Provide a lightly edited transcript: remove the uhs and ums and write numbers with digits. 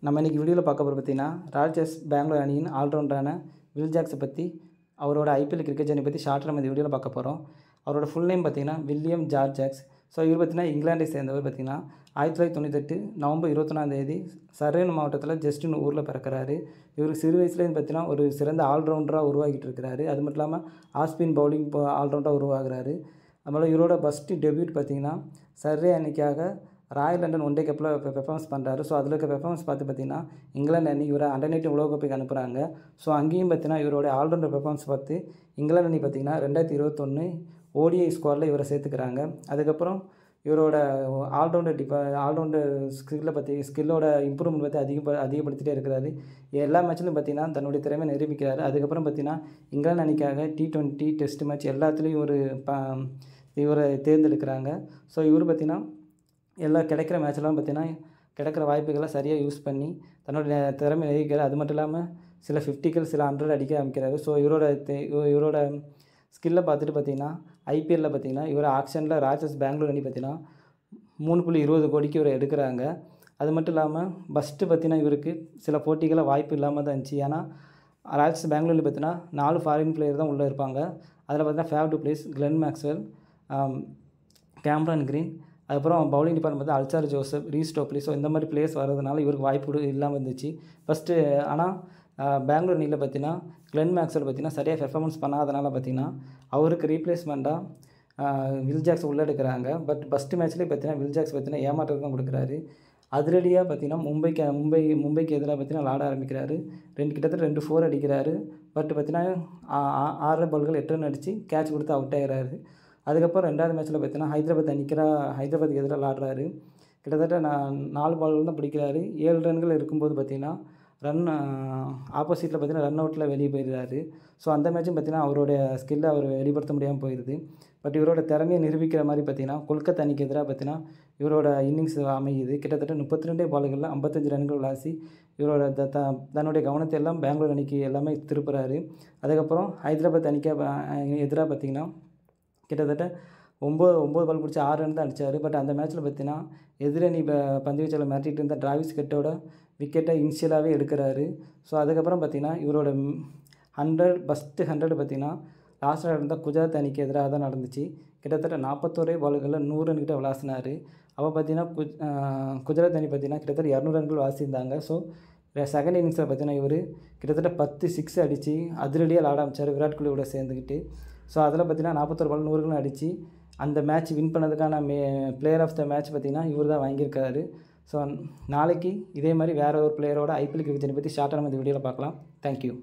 நம்ம இன்றைக்கி வீடியோவில் பார்க்க போகிற பார்த்தீங்கன்னா ராயல் சேலஞ்சர்ஸ் பெங்களூர் அணியின் ஆல்ரவுண்டரான வில் ஜாக்ஸை பற்றி அவரோட ஐபிஎல் கிரிக்கெட் ஜர்னி பற்றி ஷார்ட்டாக நம்ம இந்த வீடியோவில் பார்க்க போகிறோம். அவரோட ஃபுல் நேம் பார்த்தீங்கன்னா வில்லியம் ஜார்ஜ் ஜாக்ஸ். ஸோ இவர் பார்த்தீங்கன்னா இங்கிலாண்டை சேர்ந்தவர். பார்த்தீங்கன்னா 1998 நவம்பர் 21 சர்ரே மாவட்டத்தில் ஜஸ்டின் ஊரில் பிறக்கிறாரு. இவருக்கு சிறு வயசுலேருந்து பார்த்தீங்கன்னா ஒரு சிறந்த ஆல்ரவுண்டராக உருவாகிட்டு இருக்கிறாரு. அது மட்டும் இல்லாமல் ஆஸ்பின் பவுலிங் ஆல்ரவுண்டராக உருவாகிறாரு. அதனால் இவரோட ஃபஸ்ட்டு டெபியூட் பார்த்தீங்கன்னா சர்ரே அணிக்காக ராயல் லண்டன் ஒன் டே கப்பில் பெர்ஃபார்மன்ஸ் பண்ணுறாரு. ஸோ அதில் இருக்க பெர்ஃபார்மன்ஸ் பார்த்தீங்கன்னா இங்கிலாந்து அணி இவரை அண்டர்-19 உலகக்கப்புக்கு அனுப்புகிறாங்க. ஸோ அங்கேயும் பார்த்தீங்கன்னா இவரோட ஆல்ரவுண்டர் பெர்ஃபார்மன்ஸ் பார்த்து இங்கிலாந்து அணி பார்த்தீங்கன்னா 2021 ஓடிஐ ஸ்குவாடில் இவரை சேர்த்துக்கிறாங்க. அதுக்கப்புறம் இவரோட ஆல்ரவுண்டர் ஸ்கில்லோட இம்ப்ரூவ்மெண்ட் பற்றி அதிகப்படுத்திகிட்டே இருக்கிறாரு. எல்லா மேட்ச்லையும் பார்த்தீங்கன்னா தன்னுடைய திறமை நிரூபிக்கிறாரு. அதுக்கப்புறம் பார்த்தீங்கன்னா இங்கிலாந்து அணிக்காக T20 டெஸ்ட் மேட்ச் எல்லாத்துலேயும் இவரை தேர்ந்தெடுக்கிறாங்க. ஸோ இவர் பார்த்தீங்கன்னா எல்லா கிடைக்கிற மேட்ச்லாம் பார்த்தீங்கன்னா கிடைக்கிற வாய்ப்புகளை சரியாக யூஸ் பண்ணி தன்னுடைய திறமை நிரூபிக்கிறார். அது மட்டும் இல்லாமல் சில 50கள் சில 100 அடிக்க ஆரம்பிக்கிறாரு. ஸோ இவரோட ஸ்கில்லை பார்த்துட்டு பார்த்தீங்கன்னா ஐபிஎல்லில் பார்த்தீங்கன்னா இவர் ஆக்ஷனில் ராயல் சேலஞ்சர்ஸ் பெங்களூர் அணி பார்த்தீங்கன்னா 3.20 கோடிக்கு இவரை எடுக்கிறாங்க. அது மட்டும் இல்லாமல் ஃபஸ்ட்டு பார்த்தீங்கன்னா இவருக்கு சில போட்டிகளை வாய்ப்பு இல்லாமல் தான் இருந்துச்சு. ஏன்னா ராயல் சேலஞ்சர்ஸ் பெங்களூரில் பார்த்தீங்கன்னா 4 ஃபாரின் பிளேயர் தான் உள்ளே இருப்பாங்க. அதில் பார்த்தீங்கன்னா ஃபேவ் டு பிளேஸ், கிளென் மேக்ஸ்வெல், கேமரன் கிரீன், அதுக்கப்புறம் பவுலிங் டிபார்ட்மெண்ட் வந்து Alzarri Joseph, Reece Topley. So இந்த மாதிரி பிளேயர்ஸ் வரதுனால இவருக்கு வாய்ப்பு இல்லாமல் இருந்துச்சு ஃபஸ்ட்டு. ஆனால் பெங்களூர் அணியில் பார்த்தீங்கன்னா கிளென் மேக்ஸ்வெல் பார்த்தீங்கன்னா சரியாக பெர்ஃபார்மன்ஸ் பண்ணாதனால பார்த்தீங்கன்னா அவருக்கு ரீப்ளேஸ்மெண்ட்டாக வில் ஜாக்ஸ் உள்ளே எடுக்கிறாங்க. பட் ஃபஸ்ட்டு மேட்ச்லேயே பார்த்தீங்கன்னா வில் ஜாக்ஸ் பார்த்தீங்கன்னா ஏமாற்றத்தை தான் கொடுக்குறாரு. அதிரடியாக பார்த்தீங்கன்னா மும்பைக்கு எதிராக பார்த்தீங்கன்னா விளாட ஆரம்பிக்கிறாரு. கிட்டத்தட்ட 2 4 அடிக்கிறாரு. பட் பார்த்தீங்கன்னா 6 பால்கள் 8 ரன் அடித்து கேட்ச் கொடுத்து அவுட் ஆகிறாரு. அதுக்கப்புறம் 2வது மேட்ச்சில் பார்த்தீங்கன்னா ஹைதராபாத்துக்கு எதிராக விளாடுறாரு. கிட்டத்தட்ட 4 பால்கள் தான் பிடிக்கிறாரு. 7 ரன்கள் இருக்கும்போது பார்த்தீங்கன்னா ஆப்போசிட்டில் பார்த்தீங்கன்னா ரன் அவுட்டில் வெளியே போயிடுறாரு. ஸோ அந்த மேட்சும் பார்த்தீங்கன்னா அவருடைய ஸ்கில்லை அவர் வெளிப்படுத்த முடியாமல் போயிடுது. பட் இவரோட திறமையை நிரூபிக்கிற மாதிரி பார்த்தீங்கன்னா கொல்கத்தா அணிக்கு எதிராக பார்த்தீங்கன்னா இவரோட இன்னிங்ஸ் அமையுது. கிட்டத்தட்ட 32 பால்களில் 55 ரன்கள் விளாசி இவரோட தன்னுடைய கவனத்தை எல்லாம் பெங்களூர் அணிக்கு எல்லாமே திருப்புறாரு. அதுக்கப்புறம் ஹைதராபாத் அணிக்கு எதிராக பார்த்தீங்கன்னா கிட்டத்தட்ட 9 பால் பிடிச்சி 6 ரன் தான் அடித்தார். பட் அந்த மேட்ச்சில் பார்த்தீங்கன்னா எதிரணி பந்து வீச்சாளர் மிரட்டிகிட்டு இருந்த டிராவிஸ் ஹெட்டோட விக்கெட்டை இனிஷியலாகவே எடுக்கிறாரு. ஸோ அதுக்கப்புறம் பார்த்தீங்கன்னா இவரோட ஃபஸ்ட்டு 100 பார்த்தீங்கன்னா லாஸ்ட்டாக இருந்தால் குஜராத் அணிக்கு எதிராக தான் நடந்துச்சு. கிட்டத்தட்ட 41 பால்களில் 100 ரன் கிட்ட விளாசினார். அப்போ பார்த்தீங்கன்னா குஜராத் அணி பார்த்தீங்கன்னா கிட்டத்தட்ட 200 ரன்கள் வாசியிருந்தாங்க. ஸோ செகண்ட் இன்னிங்ஸில் பார்த்தீங்கன்னா இவர் கிட்டத்தட்ட 10 6 அடித்து அதிரடியாக விளாட ஆரம்பித்தார் விராட் கோலியோட சேர்ந்துக்கிட்டு. ஸோ அதில் பார்த்தீங்கன்னா 41 பால் 100 ரன் அடித்து அந்த மேட்ச் வின் பண்ணதுக்கான பிளேயர் ஆஃப் த மேட்ச் பார்த்தீங்கன்னா இவர் தான் வாங்கியிருக்காரு. ஸோ நாளைக்கு இதே மாதிரி வேறு ஒரு பிளேயரோட ஐபிஎல் கிரிக்கெட் பற்றி ஷார்ட்டாக நம்ம இந்த வீடியோவில் பார்க்கலாம். தேங்க்யூ.